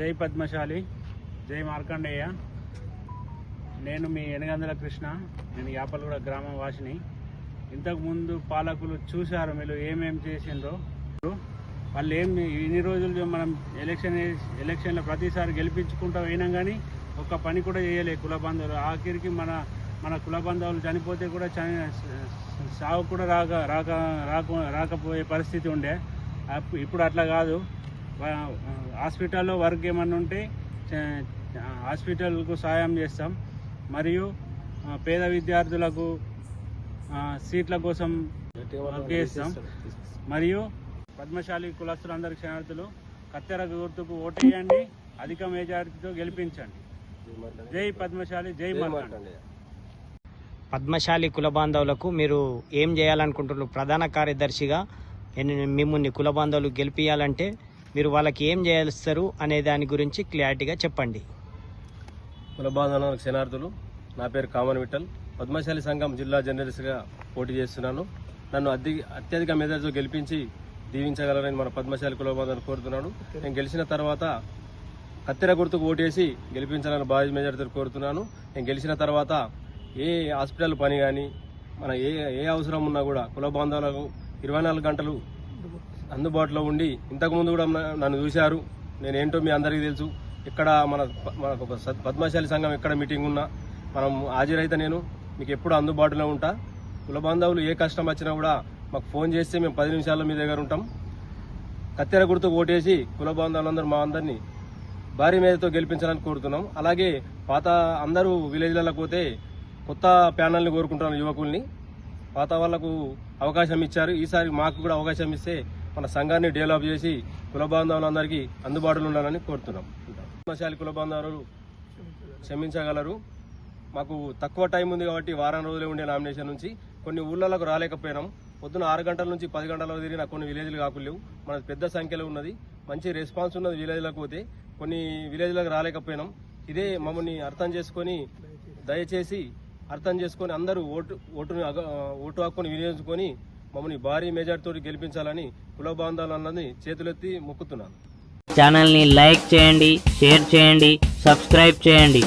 జై పద్మశాలి, జై మార్కండేయ. నేను మీ ఎనగందల కృష్ణ. నేను యాపలగూడ గ్రామం వాసిని. ఇంతకుముందు పాలకులు చూశారు మీరు ఏమేం చేసిండ్రో. వాళ్ళు ఇన్ని రోజులు మనం ఎలక్షన్లో ప్రతిసారి గెలిపించుకుంటూ అయినాం కానీ ఒక్క పని కూడా చేయలేదు కుల బంధువులు. ఆఖరికి మన కుల బంధువులు చనిపోతే కూడా సాగు కూడా రాకపోయే పరిస్థితి ఉండే. ఇప్పుడు అట్లా కాదు. హాస్పిటల్లో వర్క్ ఏమన్నా ఉంటే హాస్పిటల్కు సాయం చేస్తాం. మరియు పేద విద్యార్థులకు సీట్ల కోసం చేస్తాం. మరియు పద్మశాలి కులస్తులందరికీ శరణార్థులు, కత్తెర గుర్తుకు ఓటేయండి, అధిక మెజారిటీతో గెలిపించండి. జై పద్మశాలి, జై మార్కండేయ. పద్మశాలి కుల బాంధవులకు మీరు ఏం చేయాలనుకుంటున్నారు? ప్రధాన కార్యదర్శిగా మిమ్మల్ని కుల బాంధవులు గెలిపించాలంటే మీరు వాళ్ళకి ఏం చేస్తారు అనే దాని గురించి క్లారిటీగా చెప్పండి. కుల బాంధవులకు శరణార్థులు. నా పేరు కామన్ విఠల్. పద్మశాలి సంఘం జిల్లా జర్నలిస్ట్గా పోటీ చేస్తున్నాను. నన్ను అత్యధిక మెజార్టీతో గెలిపించి దీవించగలరని మన పద్మశాలి కుల బాంధవులు కోరుతున్నాను. నేను గెలిచిన తర్వాత కత్తెర గుర్తుకు ఓటేసి గెలిపించాలని భారీ మెజార్టీతో కోరుతున్నాను. నేను గెలిచిన తర్వాత ఏ హాస్పిటల్ పని కానీ మన ఏ అవసరం ఉన్నా కూడా కుల బాంధవులకు 24 గంటలు అందుబాటులో ఉండి, ఇంతకుముందు కూడా నన్ను చూశారు. నేనేంటో మీ అందరికీ తెలుసు. ఇక్కడ మనకు ఒక పద్మశాలి సంఘం ఎక్కడ మీటింగ్ ఉన్నా మనం హాజరైతే నేను మీకు ఎప్పుడు అందుబాటులో ఉంటా. కుల బాంధవులు ఏ కష్టం వచ్చినా కూడా మాకు ఫోన్ చేస్తే మేము 10 నిమిషాల్లో మీ దగ్గర ఉంటాం. కత్తెర గుర్తుకు ఓటేసి కుల బాంధవులందరూ మా అందరినీ భారీ మేరతో గెలిపించాలని కోరుతున్నాం. అలాగే పాత అందరూ విలేజ్లకు పోతే కొత్త ప్యానల్ని కోరుకుంటున్నాం. యువకుల్ని పాత వాళ్లకు అవకాశం ఇచ్చారు. ఈసారి మాకు కూడా అవకాశం ఇస్తే మన సంఘాన్ని డెవలప్ చేసి కుల బాంధవులందరికీ అందుబాటులో ఉండాలని కోరుతున్నాం. పద్మశాలి కుల బాంధవులు క్షమించగలరు. మాకు తక్కువ టైం ఉంది కాబట్టి వారం రోజులే ఉండే నామినేషన్ నుంచి కొన్ని ఊళ్ళకు రాలేకపోయినాం. పొద్దున 6 గంటల నుంచి 10 గంటల వరకు తిరిగిన కొన్ని విలేజ్లు కాకులేవు. మనది పెద్ద సంఖ్యలో ఉన్నది, మంచి రెస్పాన్స్ ఉన్నది. విలేజ్లకు పోతే కొన్ని విలేజ్లకు రాలేకపోయినాం. ఇదే మమ్మల్ని అర్థం చేసుకొని దయచేసి అర్థం చేసుకొని అందరూ ఓటు హక్కుని వినియోగించుకొని మమ్మల్ని భారీ మెజార్టీతో గెలిపించాలని కుల బాంధవులందరినీ చేతులెత్తి మొక్కుతున్నాను. ఛానల్ని లైక్ చేయండి, షేర్ చేయండి, సబ్స్క్రైబ్ చేయండి.